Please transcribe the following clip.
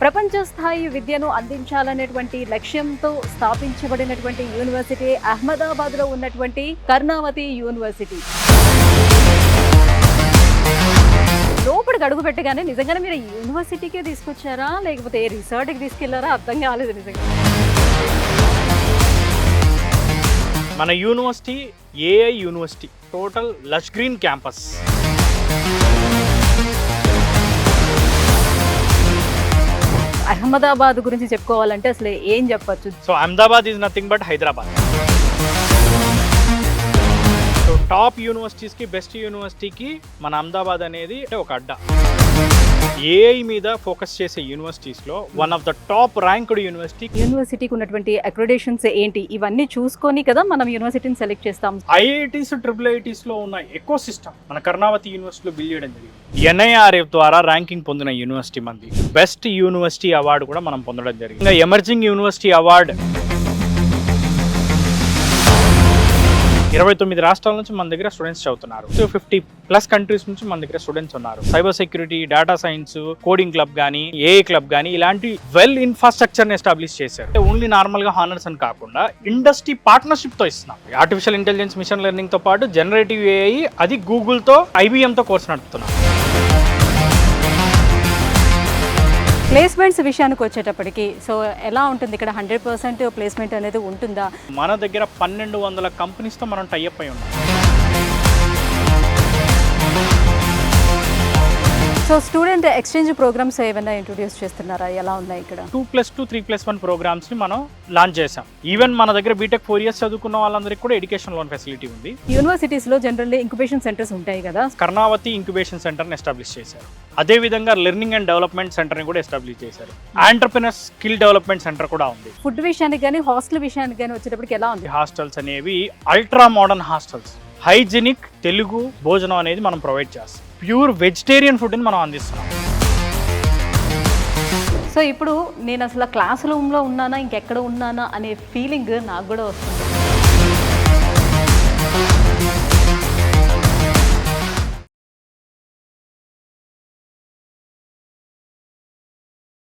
ప్రపంచ స్థాయి విద్యను అందించాలనేటువంటి లక్ష్యంతో స్థాపించబడినటువంటి యూనివర్సిటీ అహ్మదాబాద్లో ఉన్నటువంటి కర్ణావతి యూనివర్సిటీ. లోపలికి అడుగు పెట్టగానే నిజంగానే మీరు యూనివర్సిటీకే తీసుకొచ్చారా లేకపోతే ఏ రిసార్ట్కి తీసుకెళ్లారా అర్థం కాలేదు నిజంగా. మన university AI university, total lush green campus. Ahmedabad గురించి చెప్పుకోవాలంటే అసలు ఏం చెప్పచ్చు? So Ahmedabad is nothing but Hyderabad. So top యూనివర్సిటీస్కి, బెస్ట్ యూనివర్సిటీకి మన అహ్మదాబాద్ అనేది ఒక అడ్డా. ఏఐ మీద ఫోకస్ చేసే యూనివర్సిటీస్లో one of the top ranked university. యూనివర్సిటీకి ఉన్నటువంటి అక్రిడేషన్స్ ఏంటి, ఇవన్నీ చూసుకొని కదా మనం యూనివర్సిటీని సెలెక్ట్ చేస్తాం. ఐఐటీస్, ట్రిపుల్ ఐఐటీస్లో ఉన్న ఎకో సిస్టమ్ మన కర్ణావతి యూనివర్సిటీలో బిల్డ్ చేయడం జరిగింది. NIRF ద్వారా ర్యాంకింగ్ పొందిన యూనివర్సిటీ మంది. బెస్ట్ యూనివర్సిటీ అవార్డు కూడా మనం పొందడం జరిగింది. ఇంకా ఎమర్జింగ్ యూనివర్సిటీ అవార్డు 29 రాష్ట్రాల నుంచి మన దగ్గర స్టూడెంట్స్ చదువుతున్నారు. 50+ కంట్రీస్ నుంచి మన దగ్గర స్టూడెంట్స్ ఉన్నారు. Cyber security, data science, coding club కానీ, ఏఐ క్లబ్ కానీ ఇలాంటి వెల్ ఇన్ఫ్రాస్ట్రక్చర్ ఎస్టాబ్లిష్ చేశారు. ఓన్లీ నార్మల్ గా హానర్స్ అని కాకుండా ఇండస్ట్రీ పార్ట్నర్షిప్ తో ఇస్తున్నాం. ఆర్టిఫిషియల్ ఇంటెలిజెన్స్, మిషన్ లెర్నింగ్ తో పాటు జనరేటివ్ ఏఐ, అది గూగుల్ తో, IBM తో కోర్స్ నడుపుతున్నాం. ప్లేస్మెంట్స్ విషయానికి వచ్చేటప్పటికి సో ఎలా ఉంటుంది ఇక్కడ? 100% ప్లేస్మెంట్ అనేది ఉంటుందా? మన దగ్గర 1200 కంపెనీస్తో మనం టైఅప్ అయి ఉన్నాం. సో స్టూడెంట్ ఎక్స్చేంజ్ ప్రోగ్రామ్స్ ఏమైనా ఇంట్రొడ్యూస్ చేస్తున్నారా? ఎలా ఉన్నాయి ఇక్కడ? 2+2, 3+1 ప్రోగ్రామ్స్ ని మనం లాంచ్ చేసాం. ఈవెన్ మన దగ్గర బీటెక్ 4 years చదువుకున్న వాళ్ళందరికీ కూడా ఎడ్యుకేషన్ లోన్ ఫెసిలిటీ ఉంది. యూనివర్సిటీస్ లో జనరల్లీ ఇంక్యుబేషన్ సెంటర్స్ ఉంటాయి కదా. కర్ణావతి ఇంక్యుబేషన్ సెంటర్ ని ఎస్టాబ్లిష్ చేశారు. అదే విధంగా లెర్నింగ్ అండ్ డెవలప్మెంట్ సెంటర్ ని కూడా ఎస్టాబ్లిష్ చేశారు. ఆంటర్ప్రెనర్ స్కిల్ డెవలప్మెంట్ సెంటర్ కూడా ఉంది. ఫుడ్ విషయానికి కానీ, హాస్టల్ విషయానికి కానీ వచ్చేటప్పటికి ఎలా ఉంది? హాస్టల్స్ అనేవి ultra modern hostels. Hygienic Telugu భోజనం అనేది మనం ప్రొవైడ్ చేస్తాం. ప్యూర్ వెజిటేరియన్ ఫుడ్ ని మనం అందిస్తున్నాం. సో ఇప్పుడు నేను అసలు క్లాస్ రూమ్లో ఉన్నానా ఇంకెక్కడ ఉన్నానా అనే ఫీలింగ్ నాకు కూడా వస్తుంది.